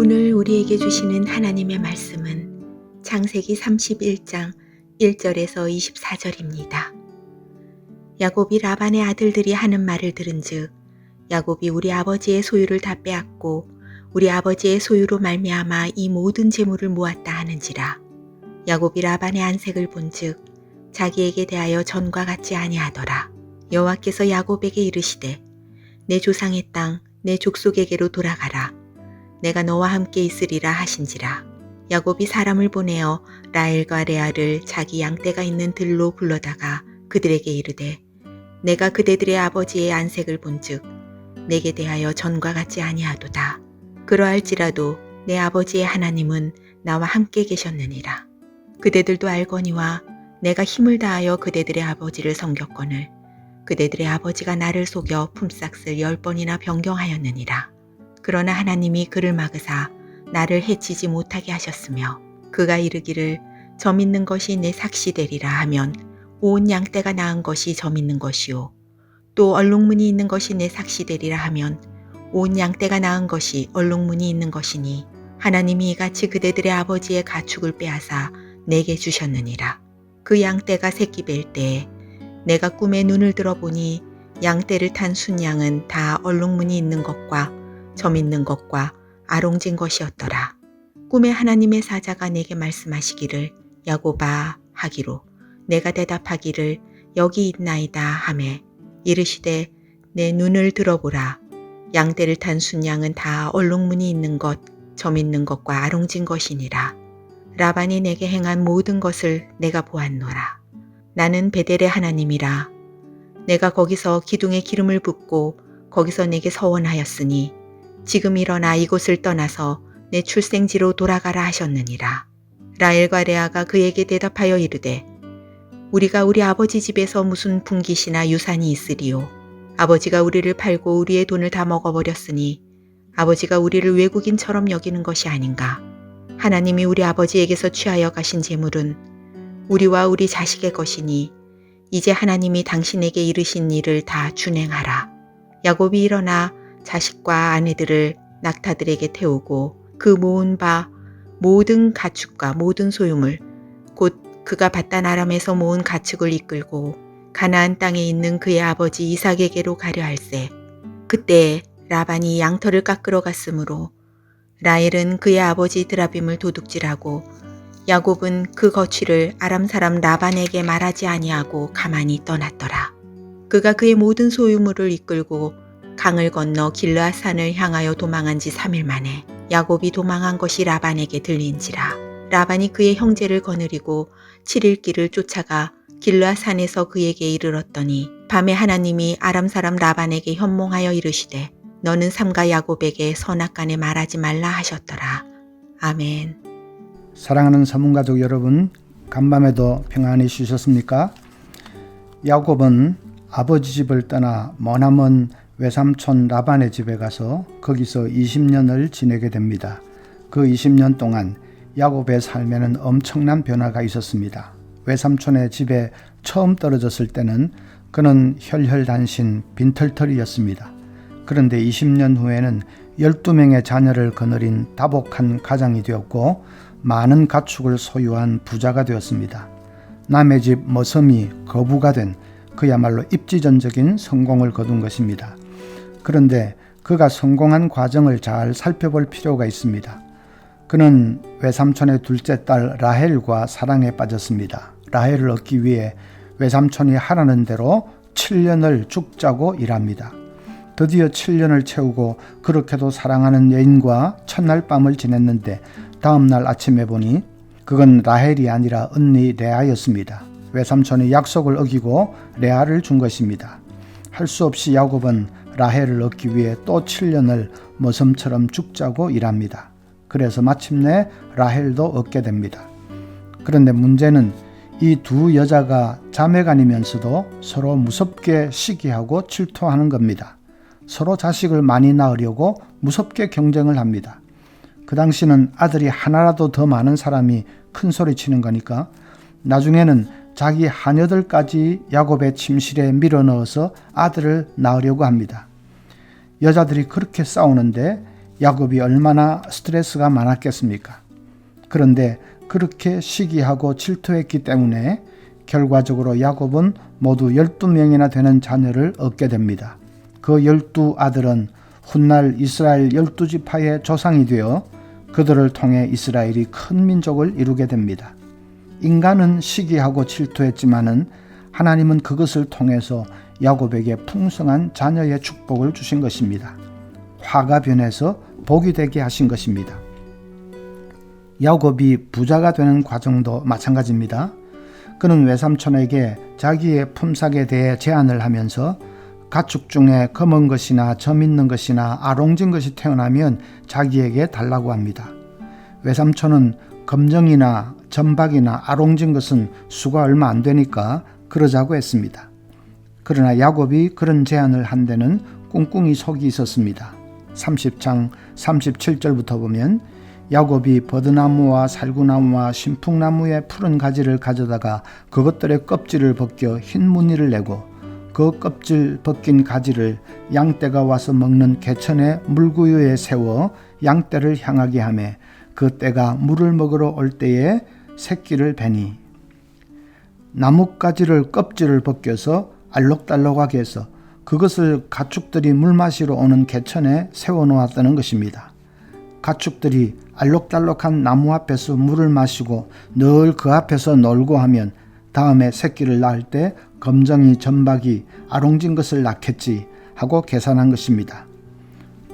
오늘 우리에게 주시는 하나님의 말씀은 창세기 31장 1절에서 24절입니다. 야곱이 라반의 아들들이 하는 말을 들은즉 야곱이 우리 아버지의 소유를 다 빼앗고 우리 아버지의 소유로 말미암아 이 모든 재물을 모았다 하는지라. 야곱이 라반의 안색을 본즉 자기에게 대하여 전과 같지 아니하더라. 여호와께서 야곱에게 이르시되 내 조상의 땅 내 족속에게로 돌아가라. 내가 너와 함께 있으리라 하신지라. 야곱이 사람을 보내어 라헬과 레아를 자기 양떼가 있는 들로 불러다가 그들에게 이르되 내가 그대들의 아버지의 안색을 본즉 내게 대하여 전과 같지 아니하도다. 그러할지라도 내 아버지의 하나님은 나와 함께 계셨느니라. 그대들도 알거니와 내가 힘을 다하여 그대들의 아버지를 섬겼거늘 그대들의 아버지가 나를 속여 품삯을 10번이나 변경하였느니라. 그러나 하나님이 그를 막으사 나를 해치지 못하게 하셨으며 그가 이르기를 점 있는 것이 내 삭시 되리라 하면 온 양떼가 낳은 것이 점 있는 것이요 또 얼룩무늬 있는 것이 내 삭시 되리라 하면 온 양떼가 낳은 것이 얼룩무늬 있는 것이니 하나님이 이같이 그대들의 아버지의 가축을 빼앗아 내게 주셨느니라. 그 양떼가 새끼 뵐 때에 내가 꿈에 눈을 들어보니 양떼를 탄 순양은 다 얼룩무늬 있는 것과 점 있는 것과 아롱진 것이었더라. 꿈에 하나님의 사자가 내게 말씀하시기를 야곱아 하기로 내가 대답하기를 여기 있나이다 하매 이르시되 내 눈을 들어보라. 양떼를 탄 순양은 다 얼룩무늬 있는 것, 점 있는 것과 아롱진 것이니라. 라반이 내게 행한 모든 것을 내가 보았노라. 나는 베델의 하나님이라. 내가 거기서 기둥에 기름을 붓고 거기서 내게 서원하였으니 지금 일어나 이곳을 떠나서 내 출생지로 돌아가라 하셨느니라. 라헬과 레아가 그에게 대답하여 이르되 우리가 우리 아버지 집에서 무슨 분깃이나 유산이 있으리요. 아버지가 우리를 팔고 우리의 돈을 다 먹어버렸으니 아버지가 우리를 외국인처럼 여기는 것이 아닌가. 하나님이 우리 아버지에게서 취하여 가신 재물은 우리와 우리 자식의 것이니 이제 하나님이 당신에게 이르신 일을 다 준행하라. 야곱이 일어나 자식과 아내들을 낙타들에게 태우고 그 모은 바 모든 가축과 모든 소유물 곧 그가 밧단 아람에서 모은 가축을 이끌고 가나안 땅에 있는 그의 아버지 이삭에게로 가려 할세. 그때 라반이 양털을 깎으러 갔으므로 라헬은 그의 아버지 드라빔을 도둑질하고 야곱은 그 거취를 아람 사람 라반에게 말하지 아니하고 가만히 떠났더라. 그가 그의 모든 소유물을 이끌고 강을 건너 길르앗 산을 향하여 도망한 지 3일 만에 야곱이 도망한 것이 라반에게 들린지라. 라반이 그의 형제를 거느리고 7일 길을 쫓아가 길르앗 산에서 그에게 이르렀더니 밤에 하나님이 아람 사람 라반에게 현몽하여 이르시되 너는 삼가 야곱에게 선악간에 말하지 말라 하셨더라. 아멘. 사랑하는 서문가족 여러분, 간밤에도 평안히 쉬셨습니까? 야곱은 아버지 집을 떠나 머나먼 외삼촌 라반의 집에 가서 거기서 20년을 지내게 됩니다. 그 20년 동안 야곱의 삶에는 엄청난 변화가 있었습니다. 외삼촌의 집에 처음 떨어졌을 때는 그는 혈혈단신 빈털털이었습니다. 그런데 20년 후에는 12명의 자녀를 거느린 다복한 가장이 되었고 많은 가축을 소유한 부자가 되었습니다. 남의 집 머슴이 거부가 된 그야말로 입지전적인 성공을 거둔 것입니다. 그런데 그가 성공한 과정을 잘 살펴볼 필요가 있습니다. 그는 외삼촌의 둘째 딸 라헬과 사랑에 빠졌습니다. 라헬을 얻기 위해 외삼촌이 하라는 대로 7년을 죽자고 일합니다. 드디어 7년을 채우고 그렇게도 사랑하는 여인과 첫날 밤을 지냈는데 다음날 아침에 보니 그건 라헬이 아니라 언니 레아였습니다. 외삼촌이 약속을 어기고 레아를 준 것입니다. 할 수 없이 야곱은 라헬을 얻기 위해 또 7년을 머슴처럼 죽자고 일합니다. 그래서 마침내 라헬도 얻게 됩니다. 그런데 문제는 이 두 여자가 자매간이면서도 서로 무섭게 시기하고 질투하는 겁니다. 서로 자식을 많이 낳으려고 무섭게 경쟁을 합니다. 그 당시는 아들이 하나라도 더 많은 사람이 큰 소리 치는 거니까 나중에는 자기 하녀들까지 야곱의 침실에 밀어넣어서 아들을 낳으려고 합니다. 여자들이 그렇게 싸우는데 야곱이 얼마나 스트레스가 많았겠습니까? 그런데 그렇게 시기하고 질투했기 때문에 결과적으로 야곱은 모두 12명이나 되는 자녀를 얻게 됩니다. 그 12아들은 훗날 이스라엘 12지파의 조상이 되어 그들을 통해 이스라엘이 큰 민족을 이루게 됩니다. 인간은 시기하고 질투했지만은 하나님은 그것을 통해서 야곱에게 풍성한 자녀의 축복을 주신 것입니다. 화가 변해서 복이 되게 하신 것입니다. 야곱이 부자가 되는 과정도 마찬가지입니다. 그는 외삼촌에게 자기의 품삯에 대해 제안을 하면서 가축 중에 검은 것이나 점 있는 것이나 아롱진 것이 태어나면 자기에게 달라고 합니다. 외삼촌은 검정이나 점박이나 아롱진 것은 수가 얼마 안 되니까 그러자고 했습니다. 그러나 야곱이 그런 제안을 한 데는 꿍꿍이 속이 있었습니다. 30장 37절부터 보면 야곱이 버드나무와 살구나무와 신풍나무의 푸른 가지를 가져다가 그것들의 껍질을 벗겨 흰 무늬를 내고 그 껍질 벗긴 가지를 양떼가 와서 먹는 개천의 물구유에 세워 양떼를 향하게 하며 그 떼가 물을 먹으러 올 때에 새끼를 베니 나뭇가지를 껍질을 벗겨서 알록달록하게 해서 그것을 가축들이 물 마시러 오는 개천에 세워놓았다는 것입니다. 가축들이 알록달록한 나무 앞에서 물을 마시고 늘 그 앞에서 놀고 하면 다음에 새끼를 낳을 때 검정이 점박이 아롱진 것을 낳겠지 하고 계산한 것입니다.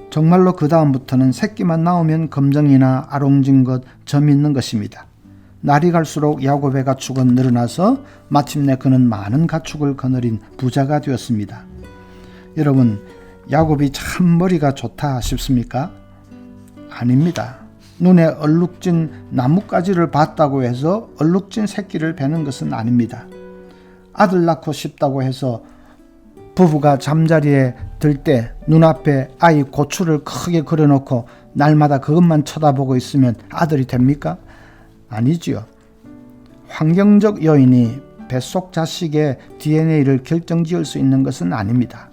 정말로 그 다음부터는 새끼만 나오면 검정이나 아롱진 것, 점 있는 것입니다. 날이 갈수록 야곱의 가축은 늘어나서 마침내 그는 많은 가축을 거느린 부자가 되었습니다. 여러분, 야곱이 참 머리가 좋다 싶습니까? 아닙니다. 눈에 얼룩진 나뭇가지를 봤다고 해서 얼룩진 새끼를 베는 것은 아닙니다. 아들 낳고 싶다고 해서 부부가 잠자리에 들 때 눈앞에 아이 고추를 크게 그려놓고 날마다 그것만 쳐다보고 있으면 아들이 됩니까? 아니지요. 환경적 요인이 뱃속 자식의 DNA를 결정지을 수 있는 것은 아닙니다.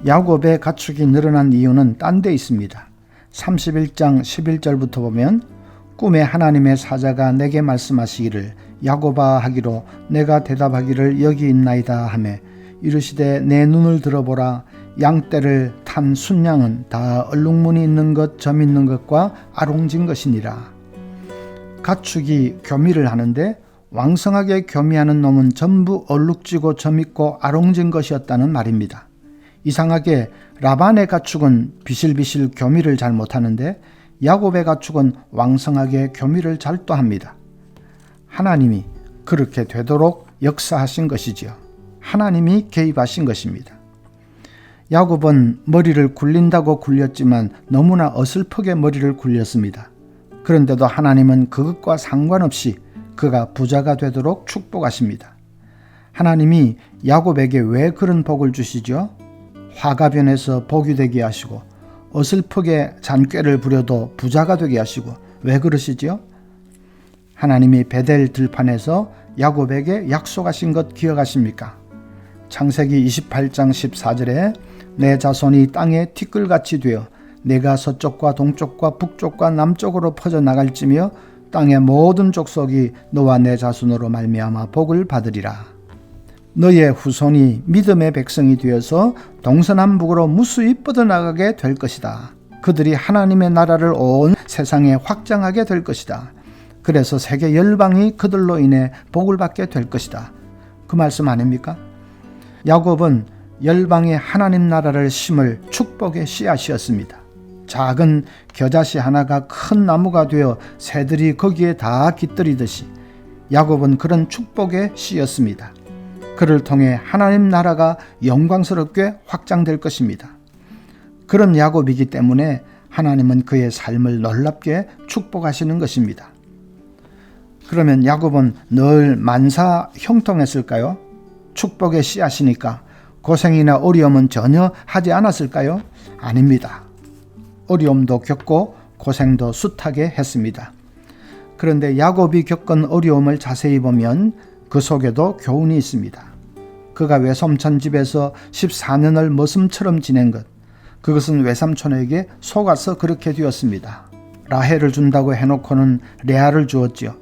야곱의 가축이 늘어난 이유는 딴 데 있습니다. 31장 11절부터 보면 꿈에 하나님의 사자가 내게 말씀하시기를 야곱아 하기로 내가 대답하기를 여기 있나이다 하며 이르시되 내 눈을 들어보라 양떼를 탄 순양은 다 얼룩무늬 있는 것 점 있는 것과 아롱진 것이니라. 가축이 교미를 하는데 왕성하게 교미하는 놈은 전부 얼룩지고 점 있고 아롱진 것이었다는 말입니다. 이상하게 라반의 가축은 비실비실 교미를 잘 못하는데 야곱의 가축은 왕성하게 교미를 잘 또 합니다. 하나님이 그렇게 되도록 역사하신 것이지요. 하나님이 개입하신 것입니다. 야곱은 머리를 굴린다고 굴렸지만 너무나 어설프게 머리를 굴렸습니다. 그런데도 하나님은 그것과 상관없이 그가 부자가 되도록 축복하십니다. 하나님이 야곱에게 왜 그런 복을 주시죠? 화가 변해서 복이 되게 하시고 어설프게 잔꾀를 부려도 부자가 되게 하시고 왜 그러시지요? 하나님이 베델 들판에서 야곱에게 약속하신 것 기억하십니까? 창세기 28장 14절에 내 자손이 땅에 티끌같이 되어 내가 서쪽과 동쪽과 북쪽과 남쪽으로 퍼져나갈지며 땅의 모든 족속이 너와 내 자손으로 말미암아 복을 받으리라. 너의 후손이 믿음의 백성이 되어서 동서남북으로 무수히 뻗어나가게 될 것이다. 그들이 하나님의 나라를 온 세상에 확장하게 될 것이다. 그래서 세계 열방이 그들로 인해 복을 받게 될 것이다. 그 말씀 아닙니까? 야곱은 열방의 하나님 나라를 심을 축복의 씨앗이었습니다. 작은 겨자씨 하나가 큰 나무가 되어 새들이 거기에 다 깃들이듯이 야곱은 그런 축복의 씨였습니다. 그를 통해 하나님 나라가 영광스럽게 확장될 것입니다. 그런 야곱이기 때문에 하나님은 그의 삶을 놀랍게 축복하시는 것입니다. 그러면 야곱은 늘 만사 형통했을까요? 축복의 씨앗이니까 고생이나 어려움은 전혀 하지 않았을까요? 아닙니다. 어려움도 겪고 고생도 숱하게 했습니다. 그런데 야곱이 겪은 어려움을 자세히 보면 그 속에도 교훈이 있습니다. 그가 외삼촌 집에서 14년을 머슴처럼 지낸 것, 그것은 외삼촌에게 속아서 그렇게 되었습니다. 라헬을 준다고 해놓고는 레아를 주었지요.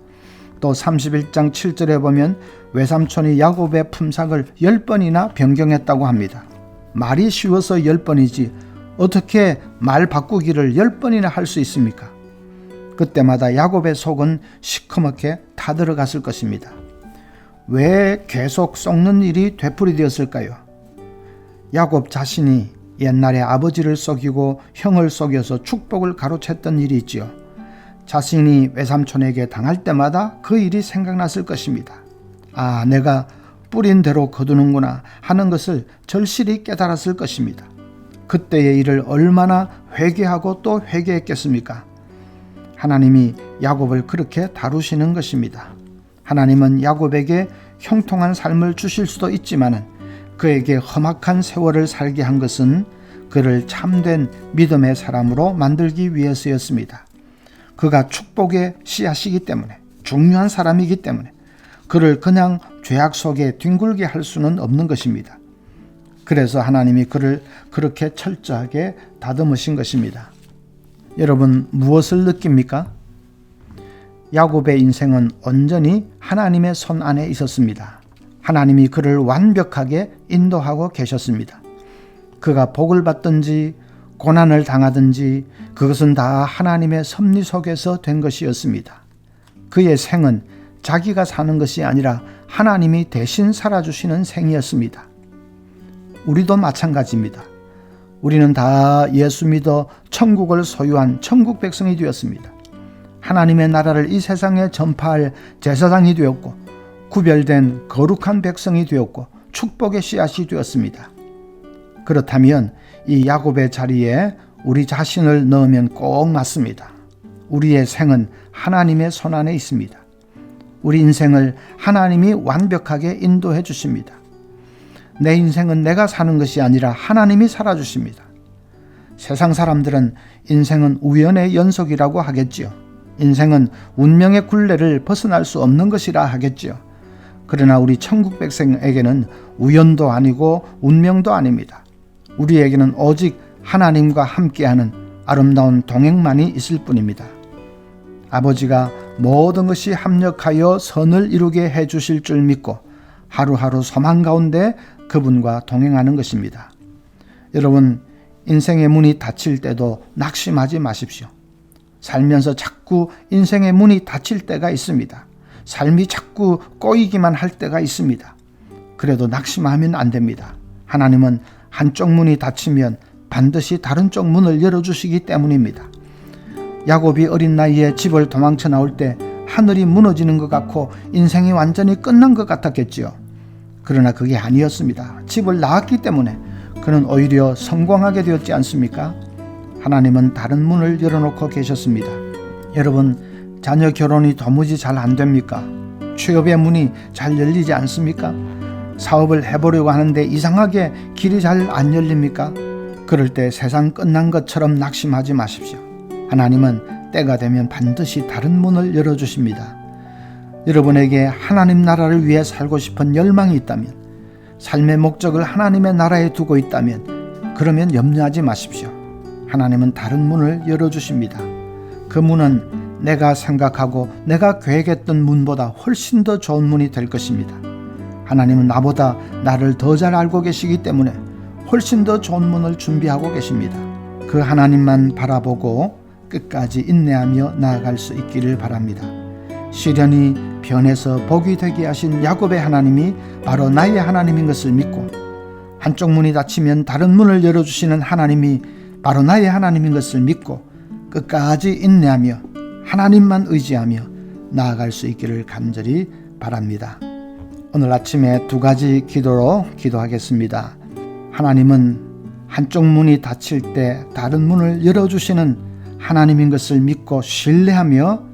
또 31장 7절에 보면 외삼촌이 야곱의 품삯을 10번이나 변경했다고 합니다. 말이 쉬워서 10번이지 어떻게 말 바꾸기를 10번이나 할 수 있습니까? 그때마다 야곱의 속은 시커멓게 타들어갔을 것입니다. 왜 계속 썩는 일이 되풀이되었을까요? 야곱 자신이 옛날에 아버지를 속이고 형을 속여서 축복을 가로챘던 일이 있지요. 자신이 외삼촌에게 당할 때마다 그 일이 생각났을 것입니다. 아, 내가 뿌린 대로 거두는구나 하는 것을 절실히 깨달았을 것입니다. 그때의 일을 얼마나 회개하고 또 회개했겠습니까? 하나님이 야곱을 그렇게 다루시는 것입니다. 하나님은 야곱에게 형통한 삶을 주실 수도 있지만 그에게 험악한 세월을 살게 한 것은 그를 참된 믿음의 사람으로 만들기 위해서였습니다. 그가 축복의 씨앗이기 때문에, 중요한 사람이기 때문에 그를 그냥 죄악 속에 뒹굴게 할 수는 없는 것입니다. 그래서 하나님이 그를 그렇게 철저하게 다듬으신 것입니다. 여러분, 무엇을 느낍니까? 야곱의 인생은 온전히 하나님의 손 안에 있었습니다. 하나님이 그를 완벽하게 인도하고 계셨습니다. 그가 복을 받든지 고난을 당하든지 그것은 다 하나님의 섭리 속에서 된 것이었습니다. 그의 생은 자기가 사는 것이 아니라 하나님이 대신 살아주시는 생이었습니다. 우리도 마찬가지입니다. 우리는 다 예수 믿어 천국을 소유한 천국 백성이 되었습니다. 하나님의 나라를 이 세상에 전파할 제사장이 되었고 구별된 거룩한 백성이 되었고 축복의 씨앗이 되었습니다. 그렇다면 이 야곱의 자리에 우리 자신을 넣으면 꼭 맞습니다. 우리의 생은 하나님의 손 안에 있습니다. 우리 인생을 하나님이 완벽하게 인도해 주십니다. 내 인생은 내가 사는 것이 아니라 하나님이 살아주십니다. 세상 사람들은 인생은 우연의 연속이라고 하겠지요. 인생은 운명의 굴레를 벗어날 수 없는 것이라 하겠지요. 그러나 우리 천국 백성에게는 우연도 아니고 운명도 아닙니다. 우리에게는 오직 하나님과 함께하는 아름다운 동행만이 있을 뿐입니다. 아버지가 모든 것이 합력하여 선을 이루게 해주실 줄 믿고 하루하루 소망 가운데 그분과 동행하는 것입니다. 여러분, 인생의 문이 닫힐 때도 낙심하지 마십시오. 살면서 자꾸 인생의 문이 닫힐 때가 있습니다. 삶이 자꾸 꼬이기만 할 때가 있습니다. 그래도 낙심하면 안 됩니다. 하나님은 한쪽 문이 닫히면 반드시 다른 쪽 문을 열어주시기 때문입니다. 야곱이 어린 나이에 집을 도망쳐 나올 때 하늘이 무너지는 것 같고 인생이 완전히 끝난 것 같았겠지요. 그러나 그게 아니었습니다. 집을 나왔기 때문에 그는 오히려 성공하게 되었지 않습니까? 하나님은 다른 문을 열어놓고 계셨습니다. 여러분, 자녀 결혼이 도무지 잘 안 됩니까? 취업의 문이 잘 열리지 않습니까? 사업을 해보려고 하는데 이상하게 길이 잘 안 열립니까? 그럴 때 세상 끝난 것처럼 낙심하지 마십시오. 하나님은 때가 되면 반드시 다른 문을 열어주십니다. 여러분에게 하나님 나라를 위해 살고 싶은 열망이 있다면, 삶의 목적을 하나님의 나라에 두고 있다면 그러면 염려하지 마십시오. 하나님은 다른 문을 열어주십니다. 그 문은 내가 생각하고 내가 계획했던 문보다 훨씬 더 좋은 문이 될 것입니다. 하나님은 나보다 나를 더 잘 알고 계시기 때문에 훨씬 더 좋은 문을 준비하고 계십니다. 그 하나님만 바라보고 끝까지 인내하며 나아갈 수 있기를 바랍니다. 시련이 변해서 복이 되게 하신 야곱의 하나님이 바로 나의 하나님인 것을 믿고, 한쪽 문이 닫히면 다른 문을 열어주시는 하나님이 바로 나의 하나님인 것을 믿고 끝까지 인내하며 하나님만 의지하며 나아갈 수 있기를 간절히 바랍니다. 오늘 아침에 두 가지 기도로 기도하겠습니다. 하나님은 한쪽 문이 닫힐 때 다른 문을 열어주시는 하나님인 것을 믿고 신뢰하며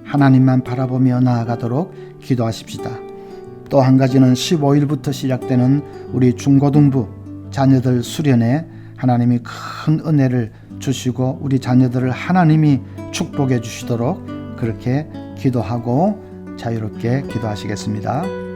하나님만 바라보며 나아가도록 기도하십시다. 또 한 가지는 15일부터 시작되는 우리 중고등부 자녀들 수련회, 하나님이 큰 은혜를 주시고 우리 자녀들을 하나님이 축복해 주시도록 그렇게 기도하고 자유롭게 기도하시겠습니다.